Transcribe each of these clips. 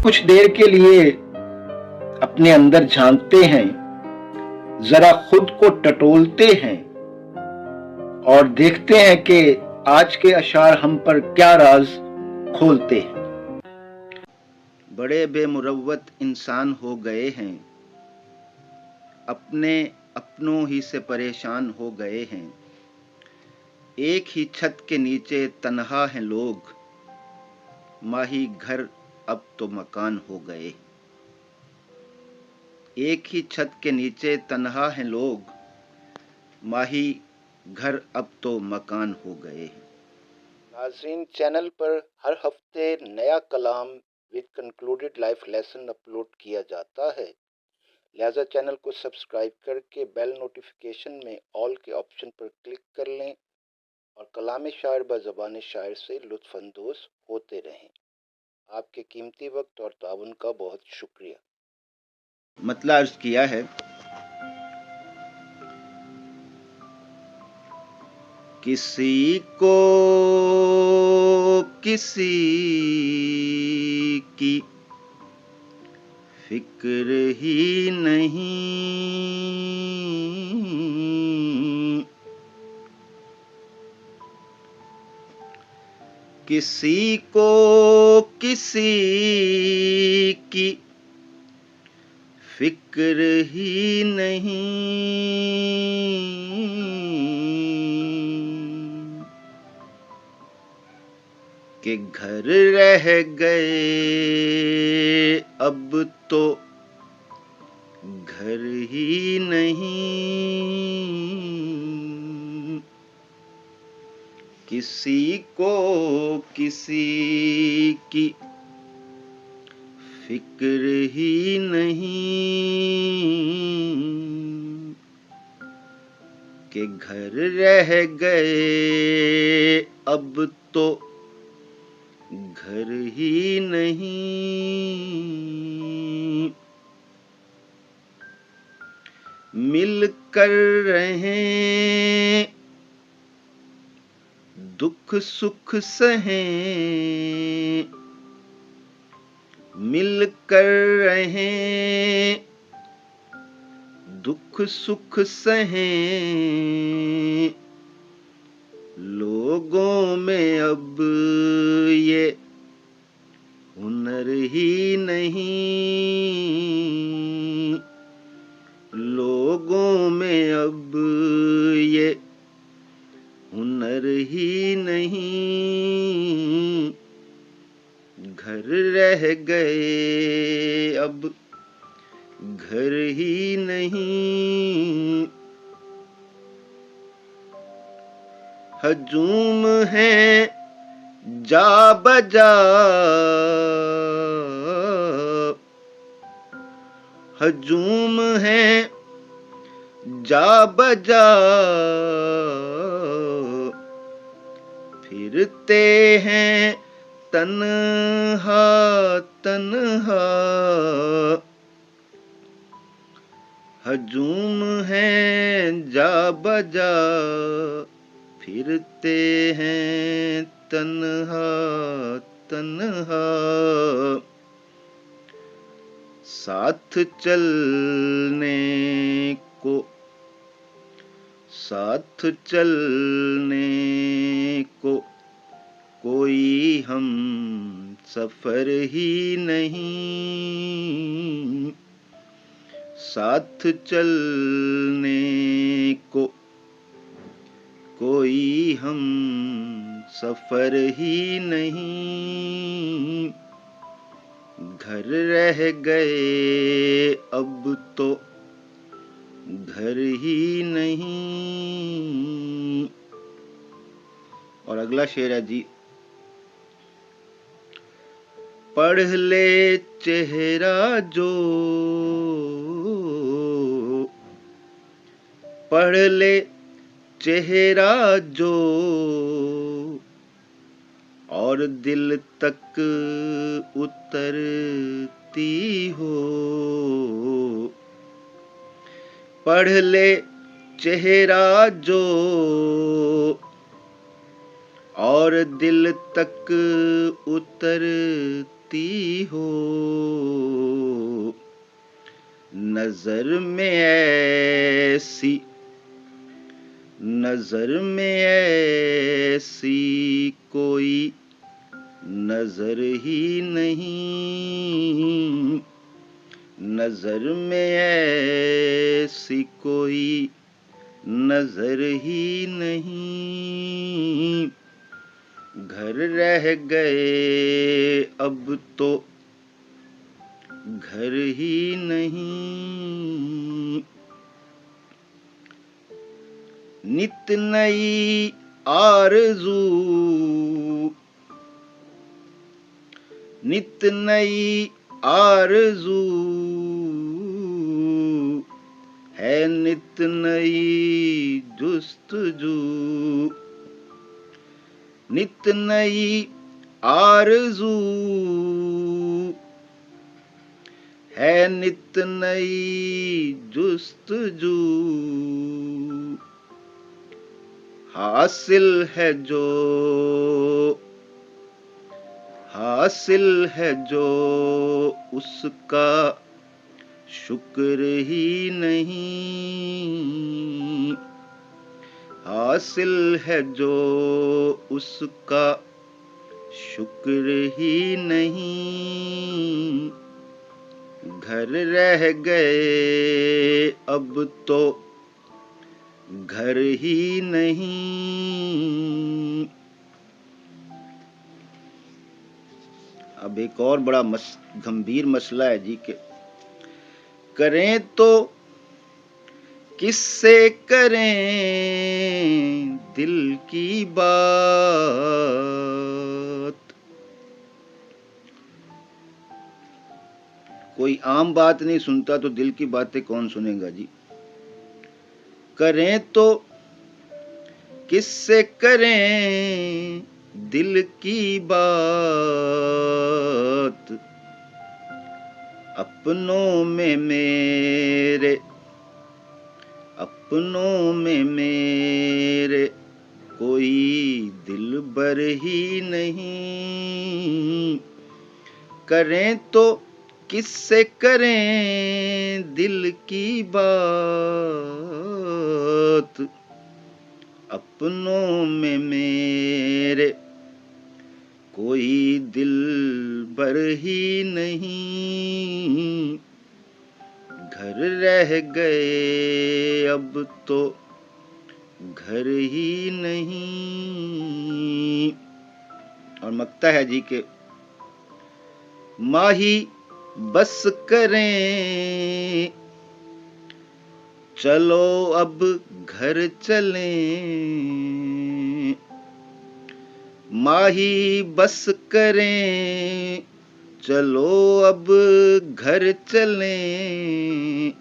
कुछ देर के लिए अपने अंदर झांकते हैं, जरा खुद को टटोलते हैं और देखते हैं कि आज के अशार हम पर क्या राज खोलते हैं। बड़े बेमुरव्वत इंसान हो गए हैं, अपने अपनों ही से परेशान हो गए हैं। एक ही छत के नीचे तन्हा हैं लोग, माही घर अब तो मकान हो गए। एक ही छत के नीचे तन्हा हैं लोग, माही घर अब तो मकान हो गए। नाज़रीन, चैनल पर हर हफ्ते नया कलाम with concluded life lesson upload किया जाता है, लिहाजा चैनल को सब्सक्राइब करके बेल नोटिफिकेशन में ऑल के ऑप्शन पर क्लिक कर लें और कलाम शायर ब ज़बान शायर से लुत्फ़अंदोज़ होते रहें। आपके कीमती वक्त और ताउन का बहुत शुक्रिया। मतला अर्ज किया है, किसी को किसी की फिक्र ही नहीं, किसी को किसी की फिक्र ही नहीं, कि घर रह गए अब तो घर ही नहीं, किसी को किसी की फिक्र ही नहीं, कि घर रह गए अब तो घर ही नहीं, मिलकर रहें दुख सुख सहें, मिलकर रहें दुख सुख सहें, लोगों में अब ये हुनर ही नहीं, लोगों में अब ये हुनर ही नहीं, घर रह गए अब घर ही नहीं, हजूम है जा बजा, हजूम है जा बजा, फिरते हैं तन्हा तन्हा, हजूम है जा बजा, फिरते हैं तन्हा तन्हा, साथ चलने को साथ चलने को कोई हम सफर ही नहीं, साथ चलने को कोई हम सफर ही नहीं, घर रह गए अब तो घर ही नहीं। और अगला शेर है जी, पढ़ ले चेहरा जो, पढ़ ले चेहरा जो, और दिल तक उतरती हो, पढ़ ले चेहरा जो, और दिल तक उतरती हो, नजर में ऐसी, नजर में ऐसी कोई नजर ही नहीं, नजर में ऐसी कोई नजर ही नहीं। घर रह गए अब तो घर ही नहीं। नित नई आरज़ू, नित नई आरज़ू है, नित नई जुस्तजू, नित नई आरज़ू है, नित नई जुस्तजू। हासिल है जो, हासिल है जो उसका शुक्र ही नहीं, हासिल है जो उसका शुक्र ही नहीं। घर रह गए अब तो घर ही नहीं। अब एक और बड़ा गंभीर मसला है जी के करें तो किससे करें दिल की बात। कोई आम बात नहीं सुनता तो दिल की बातें कौन सुनेगा जी। करें तो किससे करें दिल की बात। अपनों में मेरे, अपनों में मेरे कोई दिलबर ही नहीं। करें तो किससे करें दिल की बात। अपनों में मेरे कोई दिलबर ही नहीं। घर रह गए अब तो घर ही नहीं। और मकता है जी के माही बस करें, चलो अब घर चलें। माही बस करें, चलो अब घर चलें।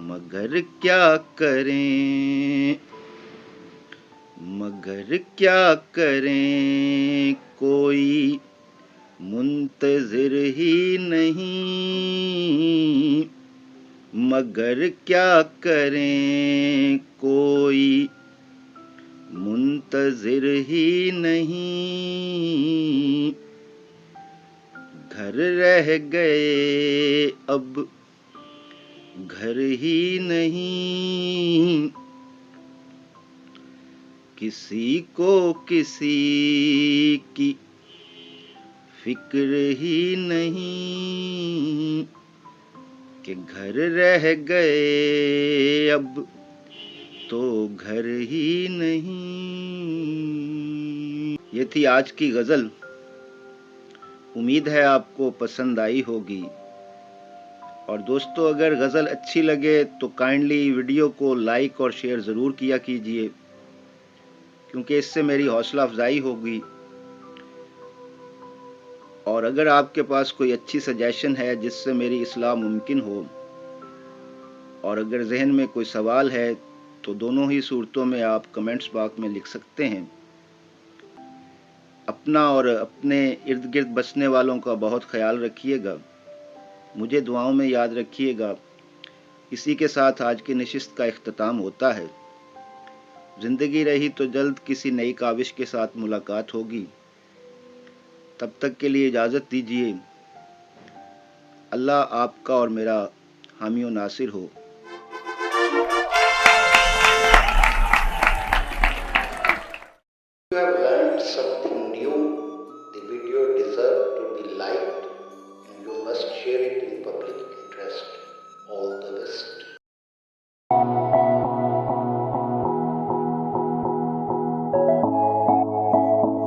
मगर क्या करें, मगर क्या करें कोई मुंतज़िर ही नहीं। मगर क्या करें कोई मुंतज़िर ही नहीं। घर रह गए अब घर ही नहीं। किसी को किसी की फिक्र ही नहीं कि घर रह गए अब तो घर ही नहीं। ये थी आज की गज़ल। उम्मीद है आपको पसंद आई होगी। और दोस्तों अगर गज़ल अच्छी लगे तो काइंडली वीडियो को लाइक और शेयर ज़रूर किया कीजिए, क्योंकि इससे मेरी हौसला अफजाई होगी। और अगर आपके पास कोई अच्छी सजेशन है जिससे मेरी इस्लाह मुमकिन हो, और अगर जहन में कोई सवाल है, तो दोनों ही सूरतों में आप कमेंट्स बॉक्स में लिख सकते हैं। अपना और अपने इर्द गिर्द बसने वालों का बहुत ख्याल रखिएगा। मुझे दुआओं में याद रखिएगा। इसी के साथ आज की नशिस्त का इख्तिताम होता है। ज़िंदगी रही तो जल्द किसी नई काविश के साथ मुलाकात होगी। तब तक के लिए इजाज़त दीजिए। अल्लाह आपका और मेरा हामी और नासिर हो। You have learned something new. The video deserves to be liked and you must share it in public interest. All the best.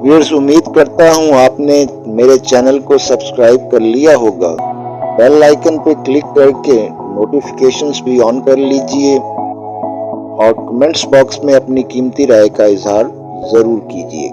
Viewers, उम्मीद करता हूँ आपने मेरे चैनल को सब्सक्राइब कर लिया होगा। बेल आइकन पे क्लिक करके नोटिफिकेशंस भी ऑन कर लीजिए और कमेंट्स बॉक्स में अपनी कीमती राय का इजहार ज़रूर कीजिए।